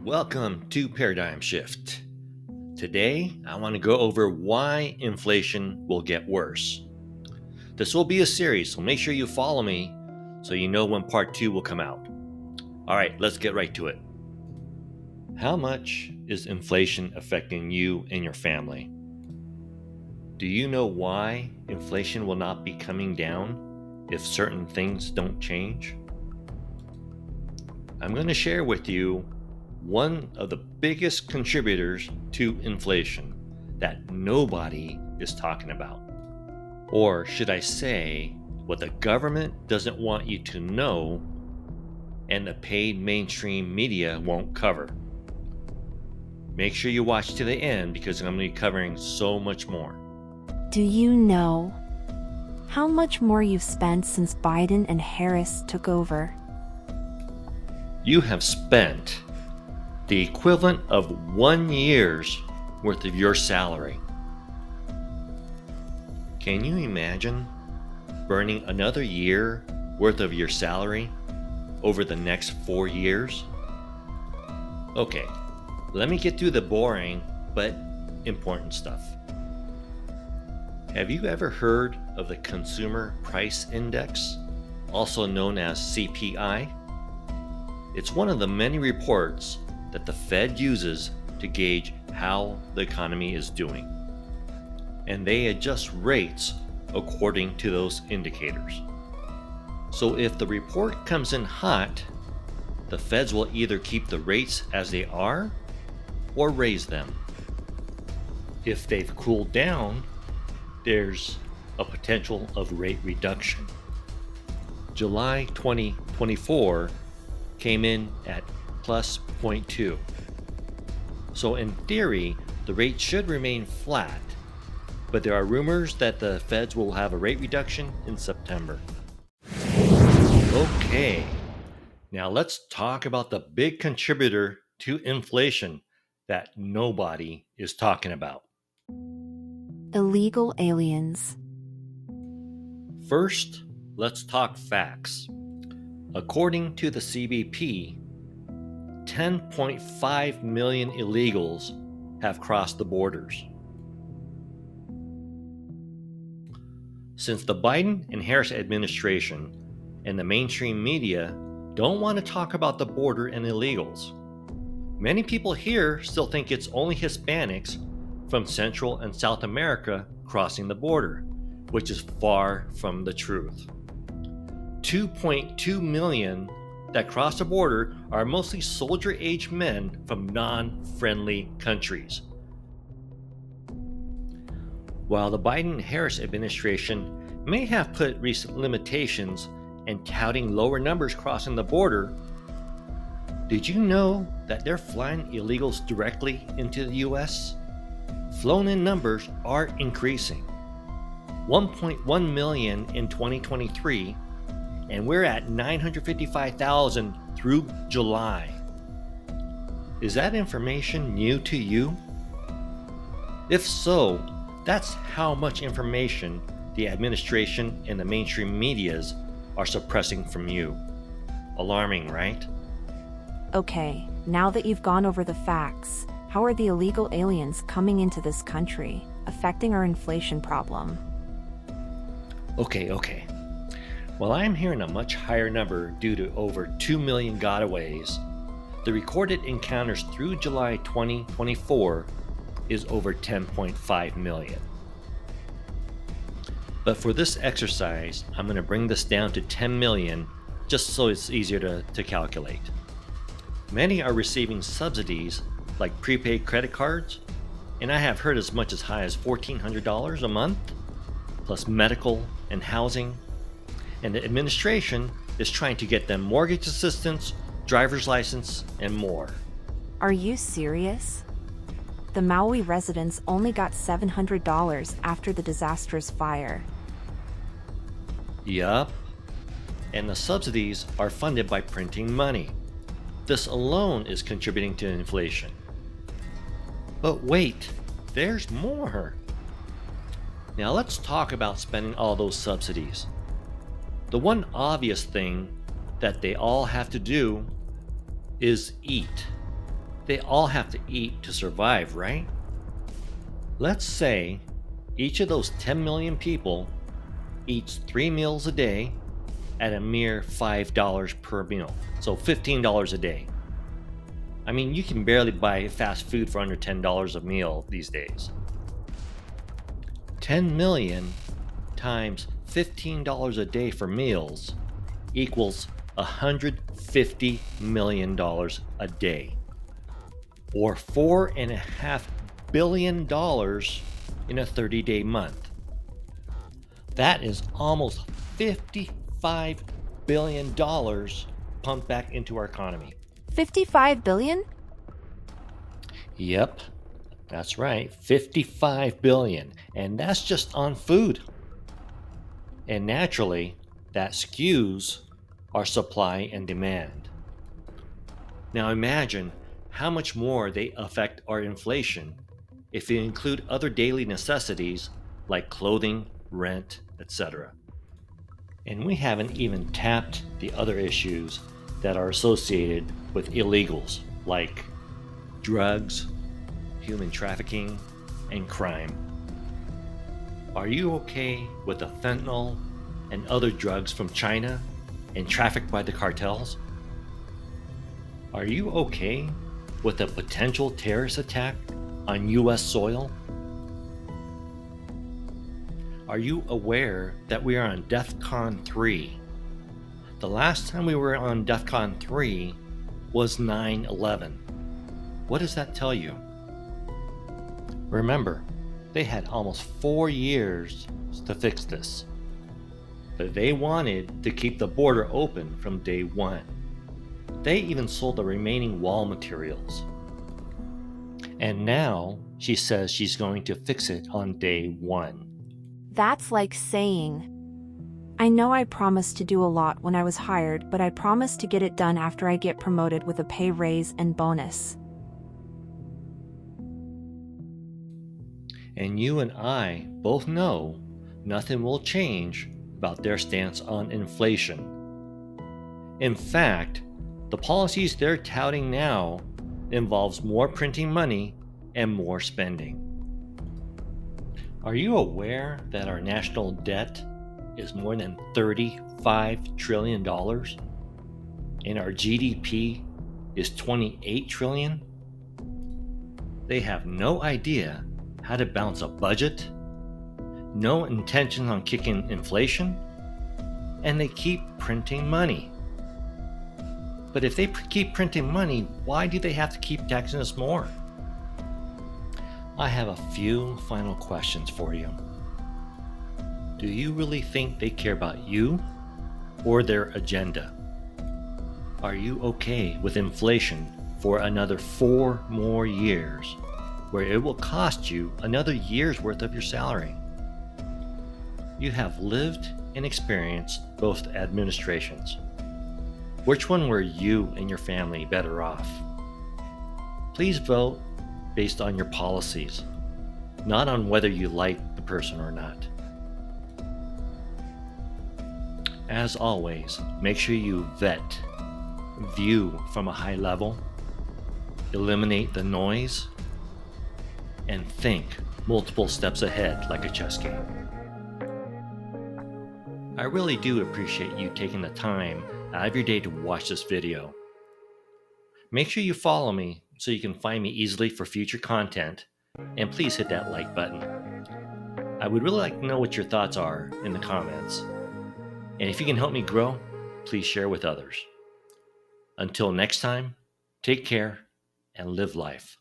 Welcome to Paradigm Shift. Today, I want to go over why inflation will get worse. This will be a series, so make sure you follow me so you know when part 2 will come out. Alright, let's get right to it. How much is inflation affecting you and your family? Do you know why inflation will not be coming down if certain things don't change? I'm going to share with you one of the biggest contributors to inflation that nobody is talking about. Or should I say, what the government doesn't want you to know and the paid mainstream media won't cover. Make sure you watch to the end because I'm going to be covering so much more. Do you know how much more you've spent since Biden and Harris took over? You have spent the equivalent of 1 year's worth of your salary. Can you imagine burning another year worth of your salary over the next 4 years? Okay, let me get through the boring but important stuff. Have you ever heard of the Consumer Price Index, also known as CPI? It's one of the many reports that the Fed uses to gauge how the economy is doing. And they adjust rates according to those indicators. So if the report comes in hot, the Feds will either keep the rates as they are or raise them. If they've cooled down, there's a potential of rate reduction. July 2024 came in at plus 0.2. So in theory, the rate should remain flat, but there are rumors that the Feds will have a rate reduction in September. Okay, now let's talk about the big contributor to inflation that nobody is talking about. Illegal aliens. First, let's talk facts. According to the CBP, 10.5 million illegals have crossed the borders. Since the Biden and Harris administration and the mainstream media don't want to talk about the border and illegals, many people here still think it's only Hispanics from Central and South America crossing the border, which is far from the truth. 2.2 million that cross the border are mostly soldier-age men from non-friendly countries. While the Biden-Harris administration may have put recent limitations and touting lower numbers crossing the border, did you know that they're flying illegals directly into the U.S.? Flown-in numbers are increasing. 1.1 million in 2023, and we're at 955,000 through July. Is that information new to you? If so, that's how much information the administration and the mainstream medias are suppressing from you. Alarming, right? Okay, now that you've gone over the facts, how are the illegal aliens coming into this country, affecting our inflation problem? Okay. While I'm hearing a much higher number due to over 2 million gotaways, the recorded encounters through July 2024 is over 10.5 million. But for this exercise, I'm going to bring this down to 10 million just so it's easier to calculate. Many are receiving subsidies like prepaid credit cards, and I have heard as much as high as $1,400 a month, plus medical and housing. And the administration is trying to get them mortgage assistance, driver's license, and more. Are you serious? The Maui residents only got $700 after the disastrous fire. Yup. And the subsidies are funded by printing money. This alone is contributing to inflation. But wait, there's more. Now let's talk about spending all those subsidies. The one obvious thing that they all have to do is eat. They all have to eat to survive, right? Let's say each of those 10 million people eats 3 meals a day at a mere $5 per meal. So $15 a day. I mean, you can barely buy fast food for under $10 a meal these days. 10 million times $15 a day for meals equals $150 million a day, or $4.5 billion in a 30-day month. That is almost $55 billion pumped back into our economy. 55 billion? Yep, that's right, 55 billion, and that's just on food. And naturally, that skews our supply and demand. Now imagine how much more they affect our inflation if you include other daily necessities like clothing, rent, etc. And we haven't even tapped the other issues that are associated with illegals like drugs, human trafficking, and crime. Are you okay with the fentanyl and other drugs from China and trafficked by the cartels? Are you okay with a potential terrorist attack on US soil? Are you aware that we are on DEFCON 3? The last time we were on DEFCON 3 was 9/11. What does that tell you? Remember, they had almost 4 years to fix this. But they wanted to keep the border open from day one. They even sold the remaining wall materials. And now she says she's going to fix it on day one. That's like saying, I know I promised to do a lot when I was hired, but I promised to get it done after I get promoted with a pay raise and bonus. And you and I both know nothing will change about their stance on inflation. In fact, the policies they're touting now involves more printing money and more spending. Are you aware that our national debt is more than $35 trillion and our GDP is $28 trillion? They have no idea how to balance a budget, no intention on kicking inflation, and they keep printing money. But if they keep printing money, why do they have to keep taxing us more? I have a few final questions for you. Do you really think they care about you or their agenda? Are you okay with inflation for another 4 more years, where it will cost you another year's worth of your salary? You have lived and experienced both administrations. Which one were you and your family better off? Please vote based on your policies, not on whether you like the person or not. As always, make sure you vet, view from a high level, eliminate the noise, and think multiple steps ahead like a chess game. I really do appreciate you taking the time out of your day to watch this video. Make sure you follow me so you can find me easily for future content, and please hit that like button. I would really like to know what your thoughts are in the comments. And if you can help me grow, please share with others. Until next time, take care and live life.